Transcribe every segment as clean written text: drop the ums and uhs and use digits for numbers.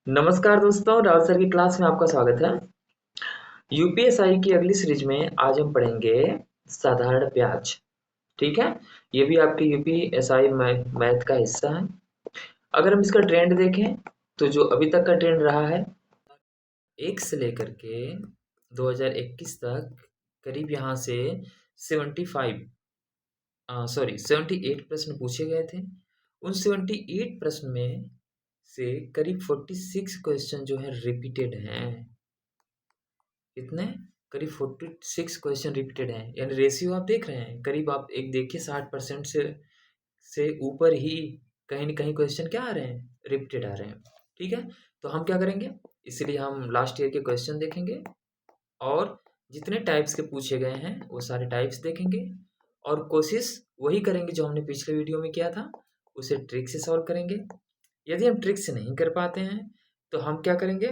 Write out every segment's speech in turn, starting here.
नमस्कार दोस्तों, राव सर की क्लास में आपका स्वागत है। यूपीएसआई की अगली सीरीज में आज हम पढ़ेंगे साधारण ब्याज। ठीक है, ये भी आपके यूपीएसआई मैथ का हिस्सा है। अगर हम इसका ट्रेंड देखें तो जो अभी तक का ट्रेंड रहा है 1 से लेकर के 2021 तक करीब यहाँ से 78 प्रश्न पूछे गए थे। उन 78 प्रश्न में से करीब 46 क्वेश्चन जो है रिपीटेड हैं। कितने? करीब 46 क्वेश्चन रिपीटेड हैं, यानी रेशियो आप देख रहे हैं। करीब आप एक देखिए 60% से ऊपर ही कहीं न कहीं क्वेश्चन क्या आ रहे हैं? रिपीटेड आ रहे हैं। ठीक है, तो हम क्या करेंगे, इसलिए हम लास्ट ईयर के क्वेश्चन देखेंगे और जितने टाइप्स के पूछे गए हैं वो सारे टाइप्स देखेंगे और कोशिश वही करेंगे जो हमने पिछले वीडियो में किया था, उसे ट्रिक से सॉल्व करेंगे। यदि हम ट्रिक से नहीं कर पाते हैं तो हम क्या करेंगे,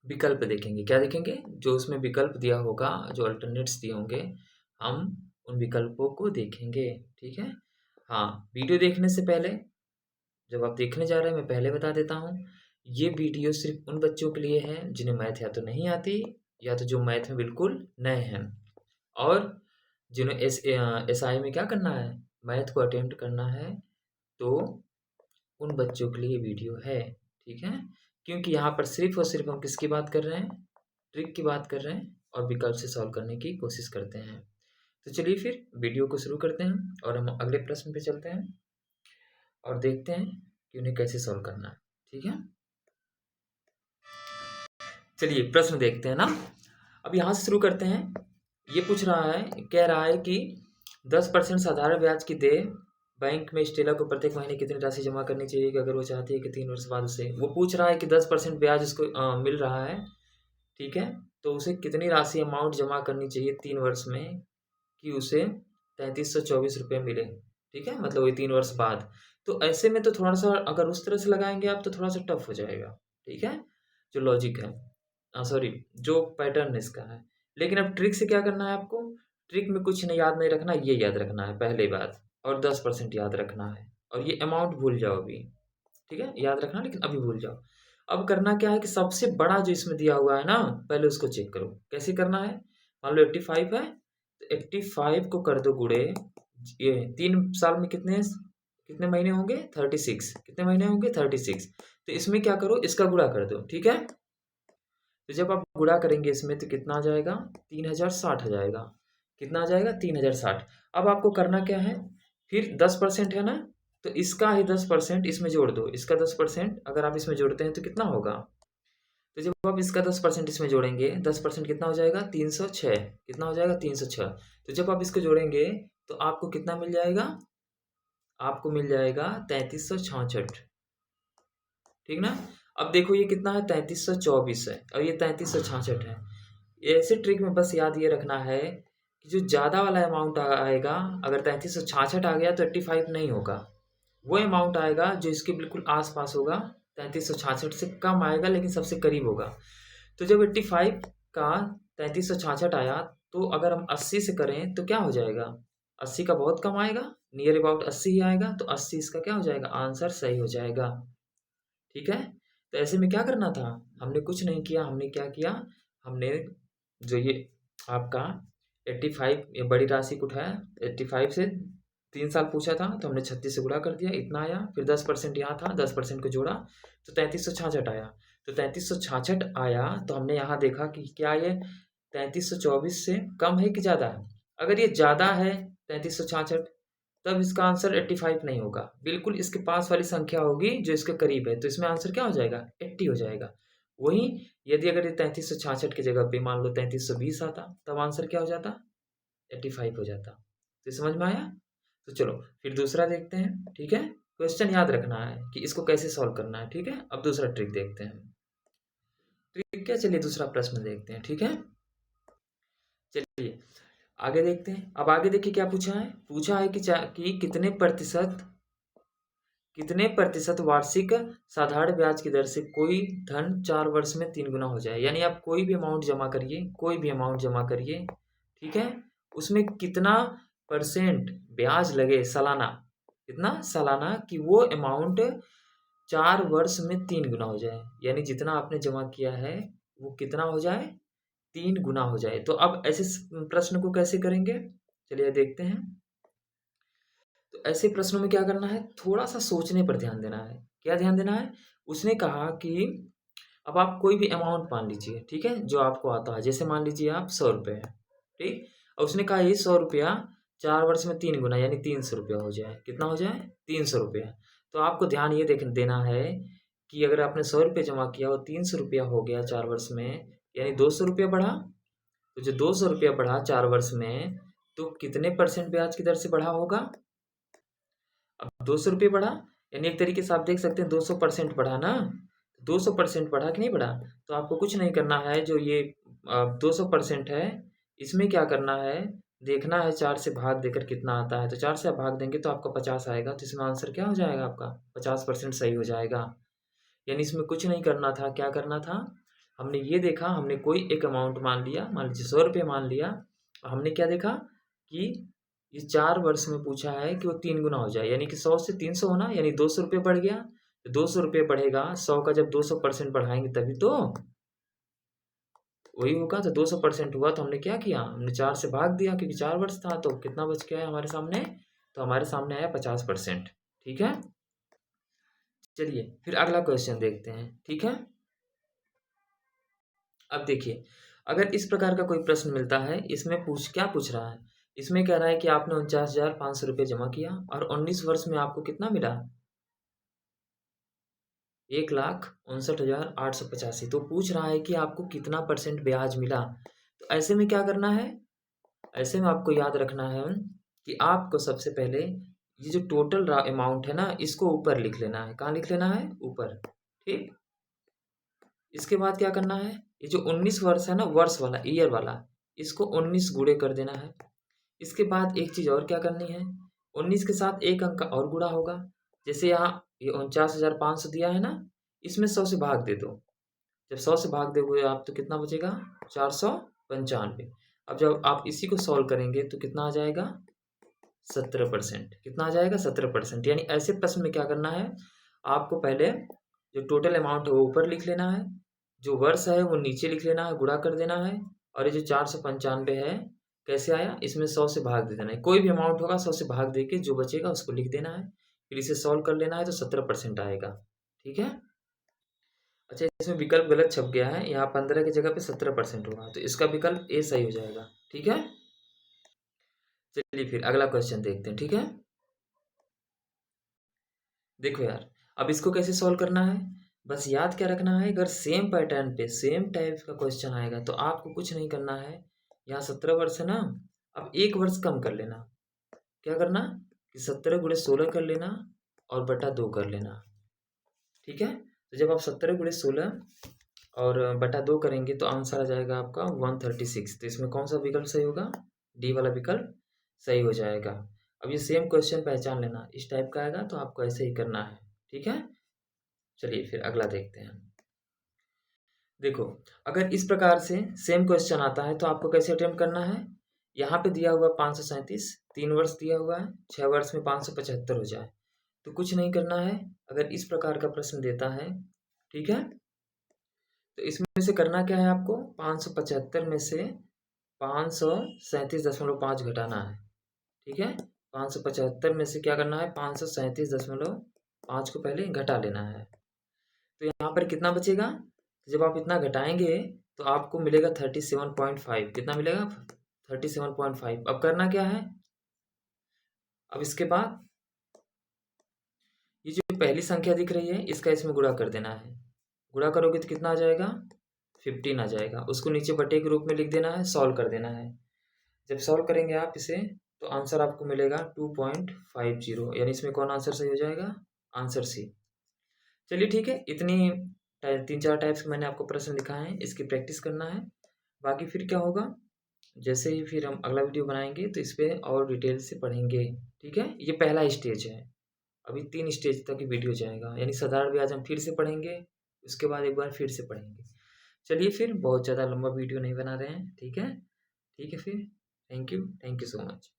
विकल्प देखेंगे। क्या देखेंगे? जो उसमें विकल्प दिया होगा, जो अल्टरनेट्स दिए होंगे, हम उन विकल्पों को देखेंगे। ठीक है, हाँ, वीडियो देखने से पहले जब आप देखने जा रहे हैं मैं पहले बता देता हूँ, ये वीडियो सिर्फ उन बच्चों के लिए है जिन्हें मैथ या तो नहीं आती या तो जो मैथ में बिल्कुल नए हैं और जिन्हें एस आई में क्या करना है, मैथ को अटेम्प्ट करना है, तो उन बच्चों के लिए वीडियो है। ठीक है, क्योंकि यहाँ पर सिर्फ और सिर्फ हम किसकी बात कर रहे हैं, ट्रिक की बात कर रहे हैं और विकल्प से सॉल्व करने की कोशिश करते हैं। तो चलिए फिर वीडियो को शुरू करते हैं और हम अगले प्रश्न पे चलते हैं और देखते हैं कि उन्हें कैसे सॉल्व करना है। ठीक है, चलिए प्रश्न देखते हैं ना। अब यहाँ से शुरू करते हैं। ये पूछ रहा है, कह रहा है कि 10% साधारण ब्याज की दे बैंक में स्टेला को प्रत्येक महीने कितनी राशि जमा करनी चाहिए कि अगर वो चाहती है कि 3 वर्ष बाद उसे, वो पूछ रहा है कि 10% ब्याज उसको मिल रहा है। ठीक है, तो उसे कितनी राशि अमाउंट जमा करनी चाहिए 3 वर्ष में कि उसे 3324 रुपये मिले। ठीक है, मतलब वही 3 वर्ष बाद। तो ऐसे में तो थोड़ा सा अगर उस तरह से लगाएंगे आप तो थोड़ा सा टफ हो जाएगा। ठीक है, जो लॉजिक है, सॉरी, जो पैटर्न इसका है। लेकिन अब ट्रिक से क्या करना है आपको, ट्रिक में कुछ नहीं याद नहीं रखना, ये याद रखना है पहले बात, और 10% याद रखना है और ये अमाउंट भूल जाओ अभी। ठीक है, याद रखना लेकिन अभी भूल जाओ। अब करना क्या है कि सबसे बड़ा जो इसमें दिया हुआ है ना, पहले उसको चेक करो कैसे करना है। मान लो 85 है तो 85 को कर दो गुणे, ये 3 साल में कितने कितने महीने होंगे, 36। कितने महीने होंगे, 36। तो इसमें क्या करो, इसका गुणा कर दो। ठीक है, तो जब आप गुणा करेंगे इसमें तो कितना आ जाएगा, 3060 आ जाएगा। कितना आ जाएगा, 3060। अब आपको करना क्या है, फिर 10% है ना, तो इसका ही 10% इसमें जोड़ दो। इसका 10% अगर आप इसमें जोड़ते हैं तो कितना होगा, तो जब आप इसका 10% इसमें जोड़ेंगे, 10% कितना हो जाएगा, 306। कितना हो जाएगा, 306। तो जब आप इसको जोड़ेंगे तो आपको कितना मिल जाएगा, आपको मिल जाएगा 3366। ठीक ना। अब देखो ये कितना है, 3324 है और ये 3366 है। ऐसे ट्रिक में बस याद ये रखना है कि जो ज़्यादा वाला अमाउंट आएगा, अगर 3366 आ गया तो 85 नहीं होगा, वो अमाउंट आएगा जो इसके बिल्कुल आस पास होगा। 3366 से कम आएगा लेकिन सबसे करीब होगा। तो जब 85 का 3366 आया तो अगर हम 80 से करें तो क्या हो जाएगा, 80 का बहुत कम आएगा, नियर अबाउट 80 ही आएगा, तो 80 इसका क्या हो जाएगा, आंसर सही हो जाएगा। ठीक है, तो ऐसे में क्या करना था, हमने कुछ नहीं किया, हमने क्या किया, हमने जो ये आपका 85, ये बड़ी राशि को उठाया, 85 से 3 साल पूछा था तो हमने 36 से गुणा कर दिया, इतना आया। फिर 10% यहाँ था, 10% को जोड़ा तो 3366 आया। तो 3366 आया तो हमने यहाँ देखा कि क्या ये 3324 से कम है कि ज़्यादा है। अगर ये ज़्यादा है 3366, तब इसका आंसर 85 नहीं होगा, बिल्कुल इसके पास वाली संख्या होगी जो इसके करीब है, तो इसमें आंसर क्या हो जाएगा, 80 हो जाएगा। वहीं यदि अगर ये 3366 की जगह पे मान लो 3320 आता, तब आंसर क्या हो जाता, 85 हो जाता। तो समझ में आया। तो चलो फिर दूसरा देखते हैं। ठीक है, क्वेश्चन याद रखना है कि इसको कैसे सॉल्व करना है। ठीक है, अब दूसरा ट्रिक देखते हैं। ट्रिक क्या, चलिए दूसरा प्रश्न देखते हैं। ठीक है, चलिए आगे देखते हैं। अब आगे देखिए क्या पूछा है, पूछा है कि कितने प्रतिशत वार्षिक साधारण ब्याज की दर से कोई धन 4 वर्ष में 3 गुना हो जाए। यानी आप कोई भी अमाउंट जमा करिए, कोई भी अमाउंट जमा करिए, ठीक है, उसमें कितना परसेंट ब्याज लगे सालाना, कितना सालाना, कि वो अमाउंट 4 वर्ष में 3 गुना हो जाए, यानी जितना आपने जमा किया है वो कितना हो जाए, 3 गुना हो जाए। तो अब ऐसे प्रश्न को कैसे करेंगे, चलिए देखते हैं। तो ऐसे प्रश्नों में क्या करना है, थोड़ा सा सोचने पर ध्यान देना है। क्या ध्यान देना है, उसने कहा कि अब आप कोई भी अमाउंट मान लीजिए, ठीक है, जो आपको आता है। जैसे मान लीजिए आप 100 रुपये है, ठीक। और उसने कहा ये 100 रुपया 4 वर्ष में 3 गुना यानी 300 रुपया हो जाए। कितना हो जाए, 300 रुपया। तो आपको ध्यान ये देना है कि अगर आपने 100 रुपये जमा किया और 300 रुपया हो गया 4 वर्ष में, यानी 200 रुपया बढ़ा। तो जो 200 रुपया बढ़ा 4 वर्ष में, तो कितने परसेंट ब्याज की दर से बढ़ा होगा। अब 200 रुपये बढ़ा, यानी एक तरीके से आप देख सकते हैं 200% बढ़ा ना। 200% बढ़ा कि नहीं बढ़ा। तो आपको कुछ नहीं करना है, जो ये 200% है इसमें क्या करना है, देखना है 4 से भाग देकर कितना आता है। तो 4 से आप भाग देंगे तो आपका 50 आएगा। तो इसमें आंसर क्या हो जाएगा, आपका 50% सही हो जाएगा। यानी इसमें कुछ नहीं करना था। क्या करना था, हमने ये देखा, हमने कोई एक अमाउंट मान लिया, मान लीजिए 100 रुपये मान लिया। हमने क्या देखा कि ये 4 वर्ष में पूछा है कि वो 3 गुना हो जाए, यानी कि 100 से 300 होना, यानी 200 रुपये बढ़ गया। तो 200 रुपये बढ़ेगा, 100 का जब 200% बढ़ाएंगे तभी तो वही होगा। तो 200% हुआ, तो हमने क्या किया, हमने 4 से भाग दिया, क्योंकि 4 वर्ष था। तो कितना बच गया है हमारे सामने, तो हमारे सामने आया 50%। ठीक है, चलिए फिर अगला क्वेश्चन देखते हैं। ठीक है, अब देखिए, अगर इस प्रकार का कोई प्रश्न मिलता है, इसमें क्या पूछ रहा है, इसमें कह रहा है कि आपने 49,500 रुपये जमा किया और 19 वर्ष में आपको कितना मिला, 1,59,885। तो पूछ रहा है कि आपको कितना परसेंट ब्याज मिला। तो ऐसे में क्या करना है, ऐसे में आपको याद रखना है कि आपको सबसे पहले ये जो टोटल अमाउंट है ना, इसको ऊपर लिख लेना है। कहाँ लिख लेना है, ऊपर। ठीक, इसके बाद क्या करना है, ये जो 19 वर्ष है ना, वर्ष वाला, ईयर वाला, इसको 19 गुणे कर देना है। इसके बाद एक चीज़ और क्या करनी है, 19 के साथ एक अंक और गुणा होगा। जैसे यहाँ ये 49,500 दिया है ना, इसमें 100 से भाग दे दो। जब 100 से भाग दोगे आप तो कितना बचेगा, 495। अब जब आप इसी को सॉल्व करेंगे तो कितना आ जाएगा, 17%। कितना आ जाएगा, 17%। यानी ऐसे प्रश्न में क्या करना है, आपको पहले जो टोटल अमाउंट है वो ऊपर लिख लेना है, जो वर्ष है वो नीचे लिख लेना है, गुणा कर देना है। और ये जो 495 है कैसे आया, इसमें 100 से भाग दे देना है। कोई भी अमाउंट होगा 100 से भाग दे के जो बचेगा उसको लिख देना है, फिर इसे सॉल्व कर लेना है तो 17% आएगा। ठीक है, अच्छा इसमें विकल्प गलत छप गया है, यहाँ 15 की जगह पे 17% होगा, तो इसका विकल्प ए सही हो जाएगा। ठीक है, चलिए फिर अगला क्वेश्चन देखते हैं। ठीक है, देखो यार, अब इसको कैसे सॉल्व करना है, बस याद क्या रखना है, अगर सेम पैटर्न पे सेम टाइप का क्वेश्चन आएगा तो आपको कुछ नहीं करना है। यहाँ 17 वर्ष है ना, अब एक वर्ष कम कर लेना। क्या करना कि 17 गुणे 16 कर लेना और बटा 2 कर लेना। ठीक है, तो जब आप 17 गुणे 16 और बटा 2 करेंगे तो आंसर आ जाएगा आपका 136। तो इसमें कौन सा विकल्प सही होगा, डी वाला विकल्प सही हो जाएगा। अब ये सेम क्वेश्चन पहचान लेना, इस टाइप का आएगा तो आपको ऐसे ही करना है। ठीक है, चलिए फिर अगला देखते हैं। देखो, अगर इस प्रकार से सेम क्वेश्चन आता है तो आपको कैसे अटेम्प्ट करना है, यहाँ पे दिया हुआ 537, 3 वर्ष दिया हुआ है, 6 वर्ष में 575 हो जाए। तो कुछ नहीं करना है, अगर इस प्रकार का प्रश्न देता है, ठीक है, तो इसमें से करना क्या है, आपको 575 में से 537.5 घटाना है। ठीक है, 575 में से क्या करना है, 537.5 को पहले घटा लेना है। तो यहाँ पर कितना बचेगा, जब आप इतना घटाएंगे तो आपको मिलेगा 37.5। कितना मिलेगा, 37.5। अब करना क्या है, अब इसके बाद ये जो पहली संख्या दिख रही है इसका इसमें गुणा कर देना है। गुणा करोगे तो कितना आ जाएगा, 15 आ जाएगा। उसको नीचे बटे के रूप में लिख देना है, सॉल्व कर देना है। जब सॉल्व करेंगे आप इसे तो आंसर आपको मिलेगा 2.50, यानी इसमें कौन आंसर सही हो जाएगा, आंसर सी। चलिए ठीक है, इतनी 3-4 टाइप्स के मैंने आपको प्रश्न लिखा है, इसकी प्रैक्टिस करना है। बाकी फिर क्या होगा, जैसे ही फिर हम अगला वीडियो बनाएंगे तो इस पर और डिटेल से पढ़ेंगे। ठीक है, ये पहला स्टेज है, अभी 3 स्टेज तक की वीडियो जाएगा। यानी साधारण ब्याज हम फिर से पढ़ेंगे, उसके बाद एक बार फिर से पढ़ेंगे। चलिए फिर, बहुत ज़्यादा लंबा वीडियो नहीं बना रहे हैं। ठीक है, ठीक है फिर, थैंक यू सो मच।